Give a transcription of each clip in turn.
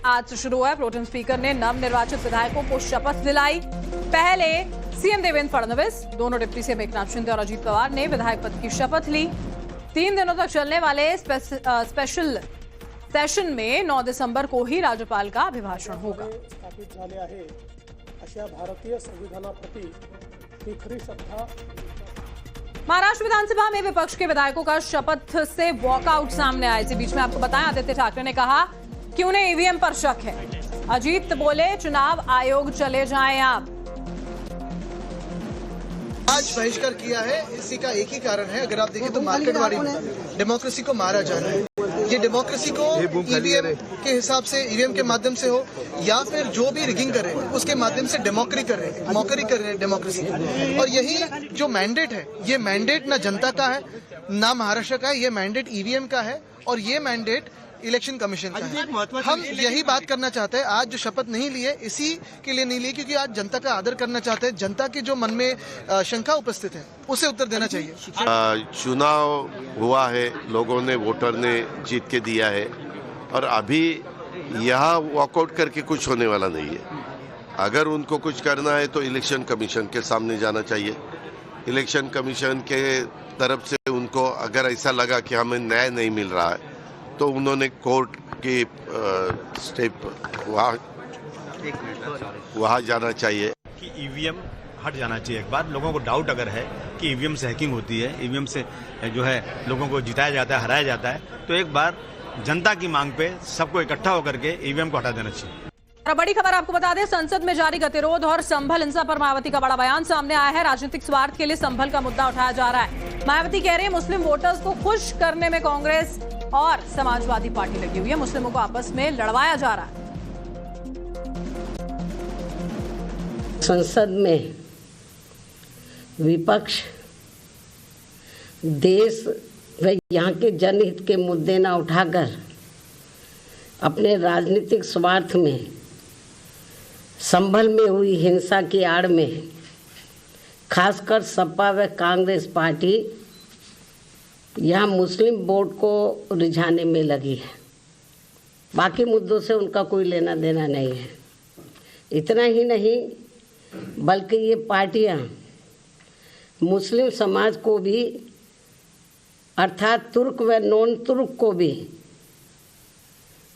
आज से शुरू हुआ है। प्रोटेम स्पीकर ने नवनिर्वाचित विधायकों को शपथ दिलाई। पहले सीएम देवेंद्र फडणवीस, दोनों डिप्टी सीएम एकनाथ शिंदे और अजीत पवार ने विधायक पद की शपथ ली। 3 दिनों तक चलने वाले स्पेशल सेशन में 9 दिसंबर को ही राज्यपाल का अभिभाषण होगा। स्थापित झाले आहे अशा भारतीय संविधानाप्रती ती खरी श्रद्धा। महाराष्ट्र विधानसभा में विपक्ष के विधायकों का शपथ से वॉकआउट सामने आया। इसी बीच में आपको बताएं, आदित्य ठाकरे ने कहा कि उन्हें ईवीएम पर शक है। अजीत बोले चुनाव आयोग चले जाएं आप। आज बहिष्कार किया है, इसी का एक ही कारण है। अगर आप देखें तो मार्केटवादी डेमोक्रेसी को मारा जा रहा है। ये डेमोक्रेसी को ईवीएम के हिसाब से, ईवीएम के माध्यम से हो या फिर जो भी रिगिंग कर रहे हैं उसके माध्यम से मॉकरी कर रहे हैं डेमोक्रेसी। और यही जो मैंडेट है, ये मैंडेट ना जनता का है ना महाराष्ट्र का है, ये मैंडेट ईवीएम का है और ये मैंडेट इलेक्शन कमीशन का है। हम यही बात करना चाहते हैं। आज जो शपथ नहीं लिए इसी के लिए नहीं लिए क्योंकि आज जनता का आदर करना चाहते हैं। जनता के जो मन में शंका उपस्थित है उसे उत्तर देना चाहिए। चुनाव हुआ है, लोगों ने, वोटर ने जीत के दिया है और अभी यहाँ वॉकआउट करके कुछ होने वाला नहीं है। अगर उनको कुछ करना है तो इलेक्शन कमीशन के सामने जाना चाहिए। इलेक्शन कमीशन के तरफ से उनको अगर ऐसा लगा कि हमें न्याय नहीं मिल रहा है तो उन्होंने कोर्ट की स्टेप वहाँ जाना चाहिए कि ईवीएम हट जाना चाहिए। एक बार लोगों को डाउट अगर है कि ईवीएम से हैकिंग होती है, ईवीएम से जो है लोगों को जिताया जाता है, हराया जाता है, तो एक बार जनता की मांग पे सबको इकट्ठा होकर के ईवीएम को हटा देना चाहिए। और बड़ी खबर आपको बता दें, संसद में जारी गतिरोध और संभल हिंसा पर मायावती का बड़ा बयान सामने आया है। राजनीतिक स्वार्थ के लिए संभल का मुद्दा उठाया जा रहा है। मायावती कह रहे हैं मुस्लिम वोटर्स को खुश करने में कांग्रेस और समाजवादी पार्टी लगी हुई है। मुस्लिमों को आपस में लड़वाया जा रहा है। संसद में विपक्ष देश व यहाँ के जनहित के मुद्दे न उठाकर अपने राजनीतिक स्वार्थ में संभल में हुई हिंसा की आड़ में खासकर सपा व कांग्रेस पार्टी यहाँ मुस्लिम वोट को रिझाने में लगी है। बाकी मुद्दों से उनका कोई लेना देना नहीं है। इतना ही नहीं बल्कि ये पार्टियाँ मुस्लिम समाज को भी अर्थात तुर्क व नॉन तुर्क को भी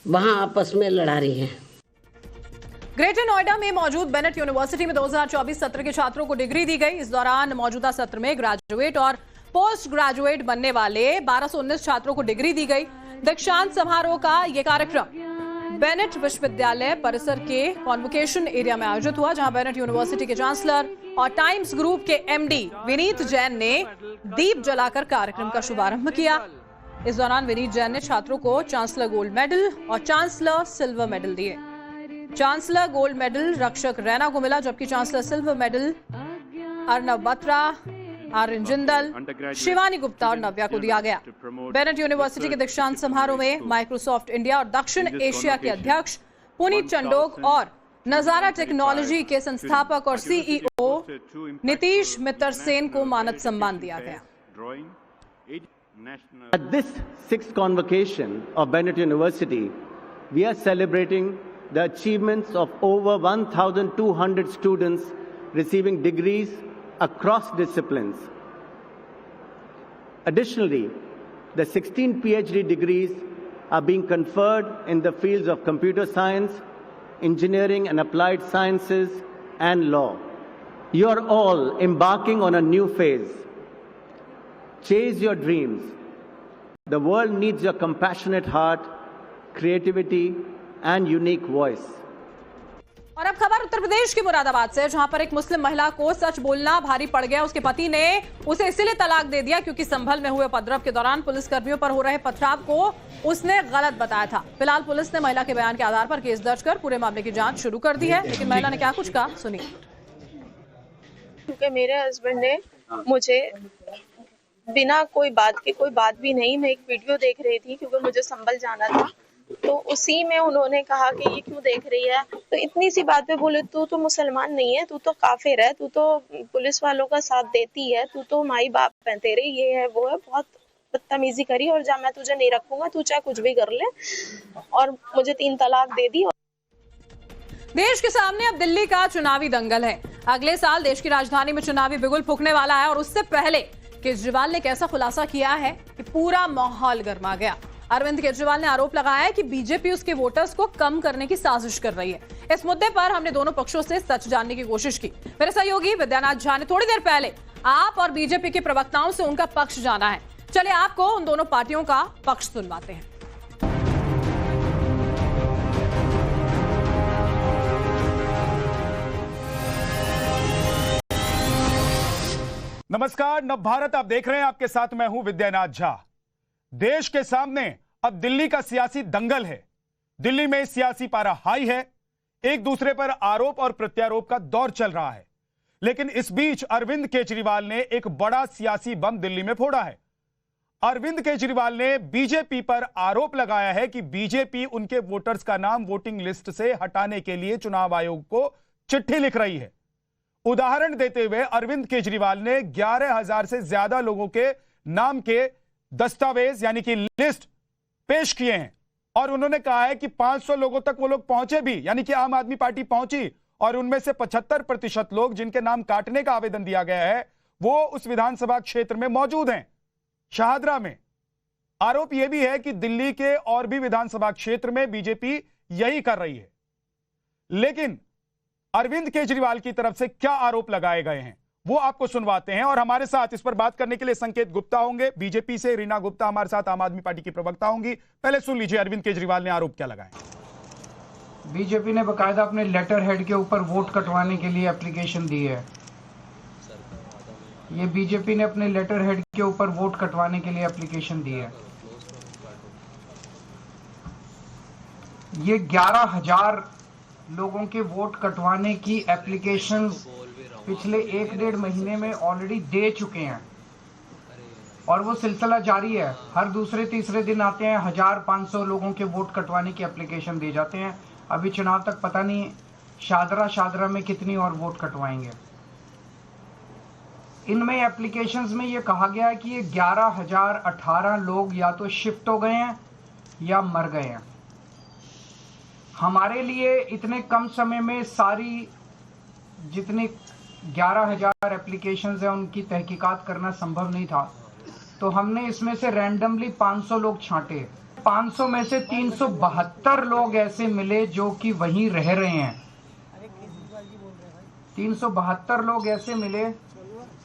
वहाँ आपस में लड़ा रही हैं। ग्रेटर नोएडा में मौजूद बेनेट यूनिवर्सिटी में 2024 सत्र के छात्रों को डिग्री दी गई। इस दौरान मौजूदा सत्र में ग्रेजुएट और पोस्ट ग्रेजुएट बनने वाले 1219 छात्रों को डिग्री दी गई। दीक्षांत समारोह का यह कार्यक्रम बेनेट विश्वविद्यालय परिसर के कॉन्वोकेशन एरिया में आयोजित हुआ, जहां बेनेट यूनिवर्सिटी के चांसलर और टाइम्स ग्रुप के एमडी विनीत जैन ने दीप जलाकर कार्यक्रम का शुभारंभ किया। इस दौरान विनीत जैन ने छात्रों को चांसलर गोल्ड मेडल और चांसलर सिल्वर मेडल दिए। Chancellor gold medal Rakshak Raina को मिला, जबकि chancellor silver medal Arnav Batra, Aryan Jindal, Shivani Gupta और नव्या को दिया गया। बेनेट यूनिवर्सिटी के दीक्षांत समारोह में माइक्रोसॉफ्ट इंडिया और दक्षिण एशिया के अध्यक्ष पुनीत चंडोक और नजारा टेक्नोलॉजी के संस्थापक और सीईओ नीतीश मित्तर सेन को मानद सम्मान दिया गया। At this 6th convocation of Bennett University, we are celebrating the achievements of over 1,200 students receiving degrees across disciplines. Additionally, the 16 PhD degrees are being conferred in the fields of computer science, engineering and applied sciences, and law. You are all embarking on a new phase. Chase your dreams. The world needs your compassionate heart, creativity, and unique voice. और अब खबर उत्तर प्रदेश के मुरादाबाद से, जहां पर एक मुस्लिम महिला को सच बोलना भारी पड़ गया। उसके पति ने उसे इसलिए तलाक दे दिया क्योंकि संभल में हुए उपद्रव के दौरान पुलिसकर्मियों पर हो रहे पथराव को उसने गलत बताया था। फिलहाल पुलिस ने महिला के बयान के आधार पर केस दर्ज कर पूरे मामले की जांच शुरू कर दी है। लेकिन महिला ने क्या कुछ कहा, सुनिए। क्योंकि मेरे हस्बैंड ने मुझे बिना कोई बात भी नहीं, मैं एक वीडियो देख रही थी क्योंकि मुझे संभल जाना था, तो उसी में उन्होंने कहा कि ये क्यों देख रही है। तो इतनी सी बात पे बोले तू तो मुसलमान नहीं है, तू तो काफिर है, तू तो पुलिस वालों का साथ देती है, तू तो माई बाप है तेरे, ये है वो है। बहुत बदतमीजी करी और जब मैं तुझे नहीं रखूंगा, तू चाहे कुछ भी कर ले, और मुझे 3 तलाक दे दी। देश के सामने अब दिल्ली का चुनावी दंगल है। अगले साल देश की राजधानी में चुनावी बिगुल फूंकने वाला है और उससे पहले केजरीवाल ने कैसा खुलासा किया है कि पूरा माहौल गर्मा गया। अरविंद केजरीवाल ने आरोप लगाया है कि बीजेपी उसके वोटर्स को कम करने की साजिश कर रही है। इस मुद्दे पर हमने दोनों पक्षों से सच जानने की कोशिश की। मेरे सहयोगी विद्यानाथ झा ने थोड़ी देर पहले आप और बीजेपी के प्रवक्ताओं से उनका पक्ष जाना है। चलिए आपको उन दोनों पार्टियों का पक्ष सुनवाते हैं। नमस्कार, नव भारत आप देख रहे हैं। आपके साथ मैं हूं विद्यानाथ झा। देश के सामने अब दिल्ली का सियासी दंगल है। दिल्ली में सियासी पारा हाई है। एक दूसरे पर आरोप और प्रत्यारोप का दौर चल रहा है। लेकिन इस बीच अरविंद केजरीवाल ने एक बड़ा सियासी बम दिल्ली में फोड़ा है। अरविंद केजरीवाल ने बीजेपी पर आरोप लगाया है कि बीजेपी उनके वोटर्स का नाम वोटिंग लिस्ट से हटाने के लिए चुनाव आयोग को चिट्ठी लिख रही है। उदाहरण देते हुए अरविंद केजरीवाल ने 11,000 से ज्यादा लोगों के नाम के दस्तावेज यानी कि लिस्ट पेश किए हैं और उन्होंने कहा है कि 500 लोगों तक वो लोग पहुंचे भी, यानी कि आम आदमी पार्टी पहुंची और उनमें से 75% लोग जिनके नाम काटने का आवेदन दिया गया है वो उस विधानसभा क्षेत्र में मौजूद हैं, शाहदरा में। आरोप यह भी है कि दिल्ली के और भी विधानसभा क्षेत्र में बीजेपी यही कर रही है। लेकिन अरविंद केजरीवाल की तरफ से क्या आरोप लगाए गए हैं वो आपको सुनवाते हैं और हमारे साथ इस पर बात करने के लिए संकेत गुप्ता होंगे बीजेपी से, रीना गुप्ता हमारे साथ आम आदमी पार्टी की प्रवक्ता होंगी। पहले सुन लीजिए अरविंद केजरीवाल ने आरोप क्या लगाए। बीजेपी ने बकायदा अपने लेटर हेड के ऊपर वोट कटवाने के लिए एप्लीकेशन दी है। ये बीजेपी ने अपने लेटर हेड के ऊपर वोट कटवाने के लिए एप्लीकेशन दी है। ये 11,000 लोगों के वोट कटवाने की एप्लीकेशन पिछले 1-1.5 महीने में ऑलरेडी दे चुके हैं और वो सिलसिला जारी है। हर दूसरे तीसरे दिन आते हैं, 1,500 लोगों के वोट कटवाने की एप्लीकेशन दे जाते हैं। अभी चुनाव तक पता नहीं शाहदरा में कितनी और वोट कटवाएंगे। इनमें एप्लीकेशंस में ये कहा गया है कि ये 11,018 लोग या तो शिफ्ट हो गए हैं या मर गए हैं। हमारे लिए इतने कम समय में सारी जितनी 11,000 एप्लीकेशंस हैं उनकी तहकीकात करना संभव नहीं था, तो हमने इसमें से रैंडमली 500 लोग छांटे। 500 में से 372 लोग ऐसे मिले जो कि वहीं रह रहे हैं। 372 लोग ऐसे मिले,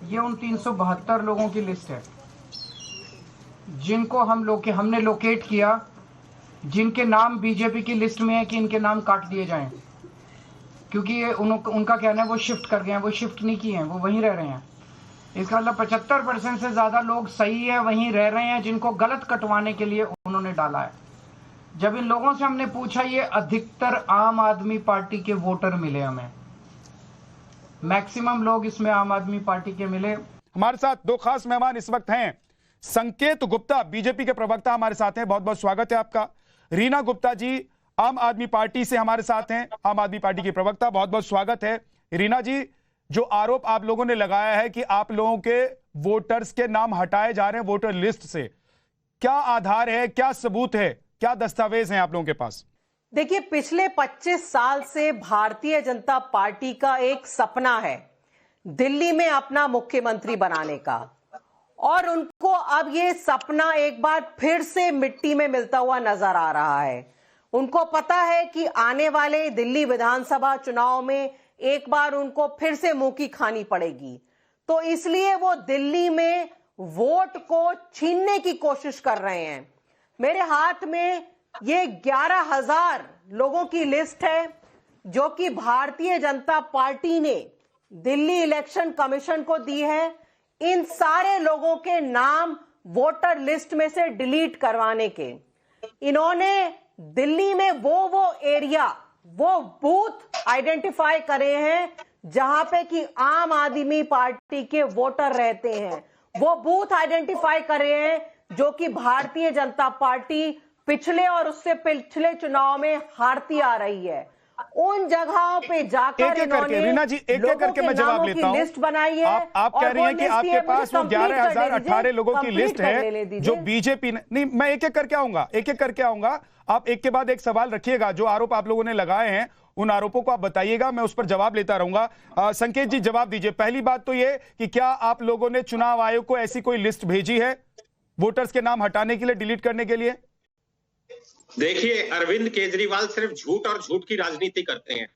ये उन 372 लोगों की लिस्ट है जिनको हमने लोकेट किया, जिनके नाम बीजेपी की लिस्ट में है कि इनके नाम काट दिए जाएं, क्योंकि ये उनका कहना है वो शिफ्ट कर गए हैं। वो शिफ्ट नहीं किए हैं, वो वहीं रह रहे हैं। इसका मतलब 75% से ज्यादा लोग सही है वहीं रह रहे हैं, जिनको गलत कटवाने के लिए उन्होंने डाला है। जब इन लोगों से हमने पूछा, ये अधिकतर आम आदमी पार्टी के वोटर मिले हमें। मैक्सिमम लोग इसमें आम आदमी पार्टी के मिले। हमारे साथ दो खास मेहमान इस वक्त हैं। संकेत गुप्ता बीजेपी के प्रवक्ता हमारे साथ हैं, बहुत बहुत स्वागत है आपका। रीना गुप्ता जी आम आदमी पार्टी से हमारे साथ हैं, आम आदमी पार्टी की प्रवक्ता, बहुत बहुत स्वागत है। रीना जी, जो आरोप आप लोगों ने लगाया है कि आप लोगों के वोटर्स के नाम हटाए जा रहे हैं वोटर लिस्ट से, क्या आधार है, क्या सबूत है, क्या दस्तावेज हैं आप लोगों के पास? देखिए, पिछले 25 साल से भारतीय जनता पार्टी का एक सपना है दिल्ली में अपना मुख्यमंत्री बनाने का, और उनको अब ये सपना एक बार फिर से मिट्टी में मिलता हुआ नजर आ रहा है। उनको पता है कि आने वाले दिल्ली विधानसभा चुनाव में एक बार उनको फिर से मुंह की खानी पड़ेगी, तो इसलिए वो दिल्ली में वोट को छीनने की कोशिश कर रहे हैं। मेरे हाथ में ये 11,000 लोगों की लिस्ट है जो कि भारतीय जनता पार्टी ने दिल्ली इलेक्शन कमीशन को दी है। इन सारे लोगों के नाम वोटर लिस्ट में से डिलीट करवाने के। इन्होंने दिल्ली में वो एरिया, वो बूथ आइडेंटिफाई करे हैं जहां पे कि आम आदमी पार्टी के वोटर रहते हैं। वो बूथ आइडेंटिफाई करे हैं जो कि भारतीय जनता पार्टी पिछले और उससे पिछले चुनाव में हारती आ रही है। उन जगहों पे जाकर इन्होंने रीना जी एक करके मैं जवाब लेता हूं। लिस्ट बनाई है। आप कह रही हैं कि आपके पास वो 11,018 लोगों की लिस्ट है जो बीजेपी ने, नहीं मैं एक एक करके आऊंगा, आप एक के बाद एक सवाल रखिएगा। जो आरोप आप लोगों ने लगाए हैं उन आरोपों को आप बताइएगा, मैं उस पर जवाब लेता रहूंगा। संकेत जी जवाब दीजिए। पहली बात तो ये कि क्या आप लोगों ने चुनाव आयोग को ऐसी कोई लिस्ट भेजी है वोटर्स के नाम हटाने के लिए, डिलीट करने के लिए? देखिए, अरविंद केजरीवाल सिर्फ झूठ और झूठ की राजनीति करते हैं।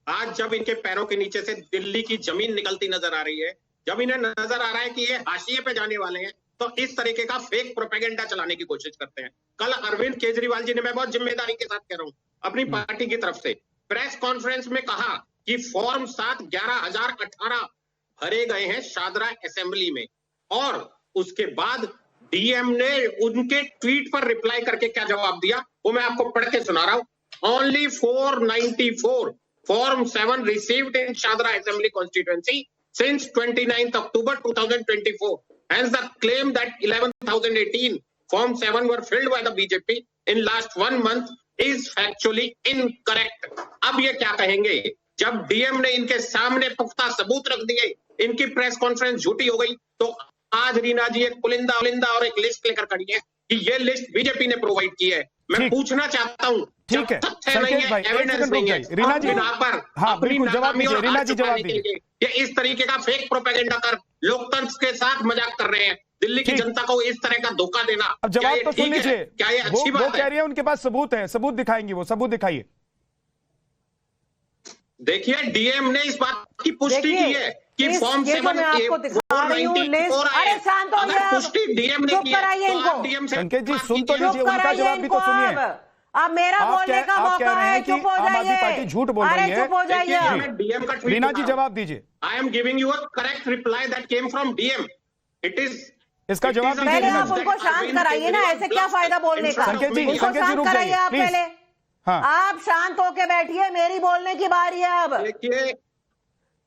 आज जब इनके पैरों के नीचे से दिल्ली की जमीन निकलती नजर आ रही है, जब इन्हें नजर आ रहा है कि ये हाशिए पे जाने वाले हैं, तो इस तरीके का फेक प्रोपेगेंडा चलाने की कोशिश करते हैं। कल अरविंद केजरीवाल जी ने, मैं बहुत जिम्मेदारी के साथ कह रहा हूं, अपनी पार्टी की तरफ से प्रेस कॉन्फ्रेंस में कहा कि फॉर्म 7 11,018 भरे गए हैं शादरा असेंबली में, और उसके बाद डीएम ने उनके ट्वीट पर रिप्लाई करके क्या जवाब दिया वो मैं आपको पढ़ के सुना रहा हूं। Only 494 form 7 received in Shahdara assembly constituency since 29th October 2024. Hence the claim that 11,018 Form 7 were filled by the BJP in last 1 month is factually incorrect. अब ये क्या कहेंगे जब डीएम ने इनके सामने पुख्ता सबूत रख दिए, इनकी प्रेस कॉन्फ्रेंस झूठी हो गई, तो आज रीना जी एक पुलिंदा और एक लिस्ट लेकर खड़ी है कि ये लिस्ट बीजेपी ने प्रोवाइड की है। मैं पूछना चाहता हूं, ठीक है संकेत भाई, एविडेंस नहीं है, रीना जी पर हाँ बिल्कुल जवाब दीजिए। रीना जी जवाब दीजिए। ये इस तरीके का फेक प्रोपेगेंडा कर लोकतंत्र के साथ मजाक कर रहे हैं, दिल्ली की जनता को इस तरह का धोखा देना। अब जवाब तो सुन लीजिए। क्या ये अच्छी बात है? वो कह रही है उनके पास सबूत है, सबूत दिखाएंगे, वो सबूत दिखाइए। देखिए, डीएम ने इस बात की पुष्टि की है कि फॉर्म 7 पुष्टि डीएम ने की है। डीएम से संकेत जी सुन तो लीजिए, उनका जवाब भी तो सुनिए। अब मेरा बोलने का मौका है, चुप हो जाइए। आम आदमी पार्टी झूठ बोल रही है। चुप हो जाइए। डीएम का रीना जी जवाब दीजिए। I am giving you a correct reply that came from DM. It is इसका जवाब दीजिए। पहले आप उनको शांत कराइए ना, ऐसे क्या फायदा बोलने का। संकेत जी उनको शांत रुक कराइए जाइए आप प्लीज। पहले। हाँ आप शांत होके बैठिए, मेरी बोलने की बारी है अब।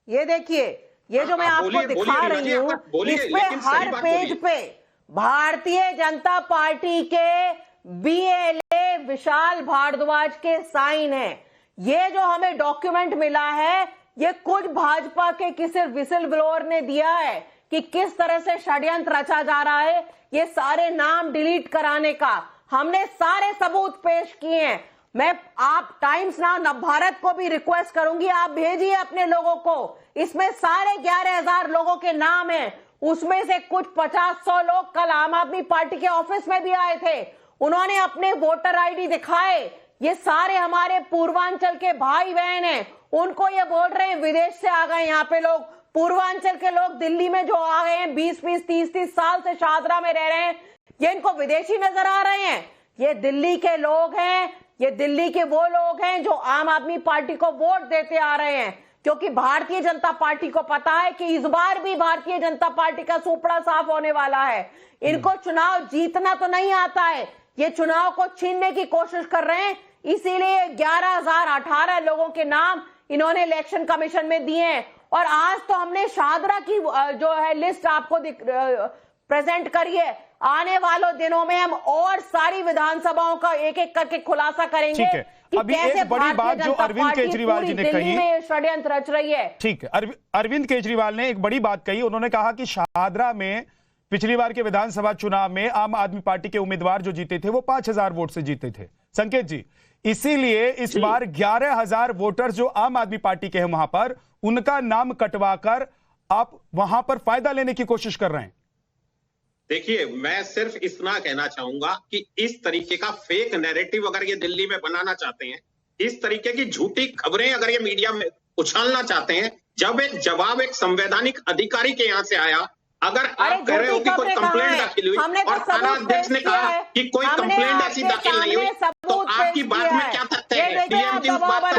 ये देखिए, ये जो मैं आपको दिखा रही हूँ, इसपे हर पेज पे भारतीय जनता पार्टी के बीएलए विशाल भारद्वाज के साइन है। ये जो हमें डॉक्यूमेंट मिला है, ये कुछ भाजपा के किसी विसिल ब्लोअर ने दिया है कि किस तरह से षड्यंत्र रचा जा रहा है ये सारे नाम डिलीट कराने का। हमने सारे सबूत पेश किए हैं। मैं आप टाइम्स नाउ नवभारत को भी रिक्वेस्ट करूंगी, आप भेजिए अपने लोगों को। इसमें सारे 11,000 लोगों के नाम हैं, उसमें से कुछ 50-100 लोग कल आम आदमी पार्टी के ऑफिस में भी आए थे, उन्होंने अपने वोटर आईडी दिखाए। ये सारे हमारे पूर्वांचल के भाई बहन हैं। उनको ये बोल रहे हैं विदेश से आ गए यहाँ पे लोग, पूर्वांचल के लोग दिल्ली में जो आ गए हैं 20-20, 30-30 साल से शादरा में रह रहे हैं, ये इनको विदेशी नजर आ रहे हैं। ये दिल्ली के लोग हैं, ये दिल्ली के वो लोग हैं जो आम आदमी पार्टी को वोट देते आ रहे हैं, क्योंकि भारतीय जनता पार्टी को पता है कि इस बार भी भारतीय जनता पार्टी का सुपड़ा साफ होने वाला है। इनको चुनाव जीतना तो नहीं आता है, ये चुनाव को छीनने की कोशिश कर रहे हैं। इसीलिए 11,018 लोगों के नाम इन्होंने इलेक्शन कमीशन में दिए हैं। और आज तो हमने शादरा की जो है लिस्ट आपको प्रेजेंट करी है। आने वालों दिनों में हम और सारी विधानसभाओं का एक एक करके खुलासा करेंगे कि अभी कैसे एक बड़ी बात जो अरविंद केजरीवाल जी ने कही, षड्यंत्र रच रही है। ठीक है, अरविंद केजरीवाल ने एक बड़ी बात कही। उन्होंने कहा कि शादरा में पिछली बार के विधानसभा चुनाव में आम आदमी पार्टी के उम्मीदवार जो जीते थे वो 5,000 वोट से जीते थे। संकेत जी, इसीलिए इस बार 11,000 वोटर जो आम आदमी पार्टी के हैं वहां पर, उनका नाम कटवाकर आप वहां पर फायदा लेने की कोशिश कर रहे हैं। देखिए, मैं सिर्फ इतना कहना चाहूंगा कि इस तरीके का फेक नैरेटिव अगर ये दिल्ली में बनाना चाहते हैं, इस तरीके की झूठी खबरें अगर ये मीडिया में उछालना चाहते हैं, जब एक जवाब एक संवैधानिक अधिकारी के यहाँ से आया, अगर आप कह रहे हो कि कोई कंप्लेंट दाखिल हुई और थाना अध्यक्ष ने कहा कि कोई कंप्लेंट ऐसी दाखिल नहीं हुई, तो आपकी बात में क्या तथ्य है? डीएम की उस बात पर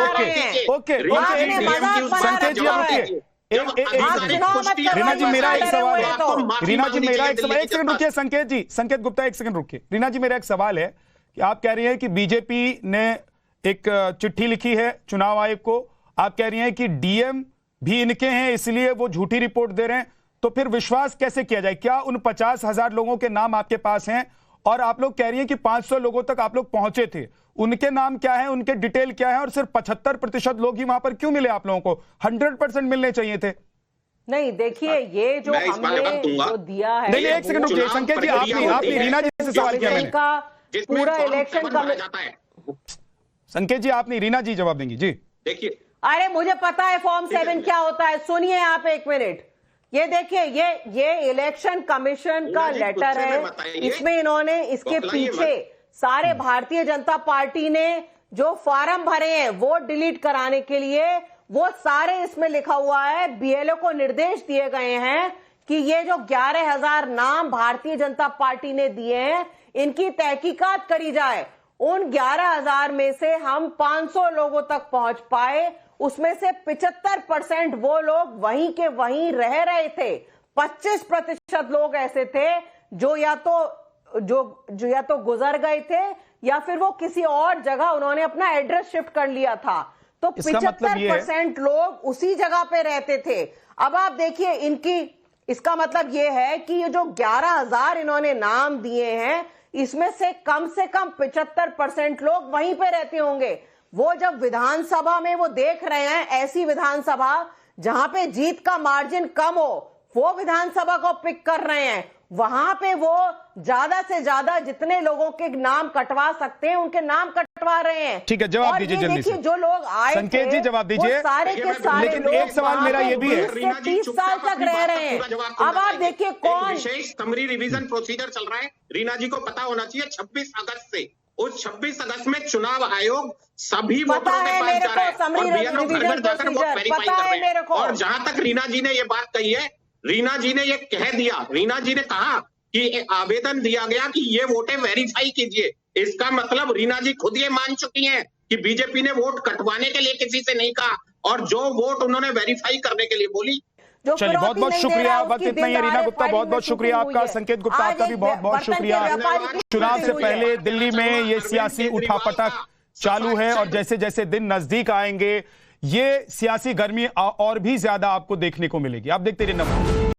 रीना जी मेरा एक सवाल है। रीना जी मेरा एक सवाल, एक सेकंड रुकिए संकेत जी, संकेत गुप्ता एक सेकंड रुकिए। रीना जी मेरा एक सवाल है कि आप कह रही हैं कि बीजेपी ने एक चिट्ठी लिखी है चुनाव आयोग को, आप कह रही हैं कि डीएम भी इनके हैं इसलिए वो झूठी रिपोर्ट दे रहे हैं, तो फिर विश्वास कैसे किया जाए? क्या उन 50,000 लोगों के नाम आपके पास हैं? और आप लोग कह रही हैं कि 500 लोगों तक आप लोग पहुंचे थे, उनके नाम क्या है, उनके डिटेल क्या है, और सिर्फ 75% लोग ही वहां पर क्यों मिले आप लोगों को? 100% मिलने चाहिए थे। नहीं, देखिए ये जो हमने जो दिया है, नहीं एक सेकंड रुकिए संकेत जी, आपने रीना जी से सवाल किया मैंने। पूरा इलेक्शन का संकेत जी आपने, रीना जी जवाब देंगी जी। देखिए, अरे मुझे पता है फॉर्म 7 क्या होता है, सुनिए आप एक मिनट। ये देखिए, ये इलेक्शन कमीशन का लेटर है, इसमें इन्होंने इसके पीछे सारे भारतीय जनता पार्टी ने जो फॉर्म भरे हैं वोट डिलीट कराने के लिए, वो सारे इसमें लिखा हुआ है। बीएलओ को निर्देश दिए गए हैं कि ये जो 11,000 नाम भारतीय जनता पार्टी ने दिए हैं, इनकी तहकीकात करी जाए। उन 11,000 में से हम 500 लोगों तक पहुंच पाए, उसमें से 75% वो लोग वहीं के वहीं रह रहे थे। 25% लोग ऐसे थे जो या तो गुजर गए थे या फिर वो किसी और जगह उन्होंने अपना एड्रेस शिफ्ट कर लिया था। तो 75% लोग उसी जगह पे रहते थे। अब आप देखिए इसका मतलब ये है कि ये जो 11,000 इन्होंने नाम दिए हैं, इसमें से कम 75% लोग वहीं पे रहते होंगे। वो जब विधानसभा में वो देख रहे हैं, ऐसी विधानसभा जहां पे जीत का मार्जिन कम हो, वो विधानसभा को पिक कर रहे हैं। वहां पे वो ज्यादा से ज्यादा जितने लोगों के नाम कटवा सकते हैं उनके नाम कटवा रहे हैं। ठीक है, जवाब दीजिए जल्दी से। जो लोग आए संकेत जी जवाब दीजिए। सारे के सारे लेकिन एक सवाल मेरा ये भी है, 30 साल तक रह रहे हैं। अब आप देखिए कौन विशेष समरी रिवीजन प्रोसीजर चल रहा है। रीना जी को पता होना चाहिए 26 अगस्त से, उस 26 अगस्त में चुनाव आयोग सभी वोटरों के पास जा रहा है और बीएलओ घर घर जाकर वोट वेरीफाई कर रहे हैं। और जहां तक रीना जी ने ये बात कही है, रीना जी ने ये कह दिया, रीना जी ने कहा कि आवेदन दिया गया कि ये वोटें वेरीफाई कीजिए। इसका मतलब रीना जी खुद ये मान चुकी हैं कि बीजेपी ने वोट कटवाने के लिए किसी से नहीं कहा, और जो वोट उन्होंने वेरीफाई करने के लिए बोली। चलिए, बहुत बहुत शुक्रिया। वक्त इतना ही है। रीना गुप्ता, बहुत बहुत शुक्रिया आपका। संकेत गुप्ता, आपका भी बहुत बहुत शुक्रिया। चुनाव से पहले दिल्ली में ये सियासी उठापटक चालू है और जैसे जैसे दिन नजदीक आएंगे ये सियासी गर्मी और भी ज्यादा आपको देखने को मिलेगी। आप देखते रहिए नमस्कार।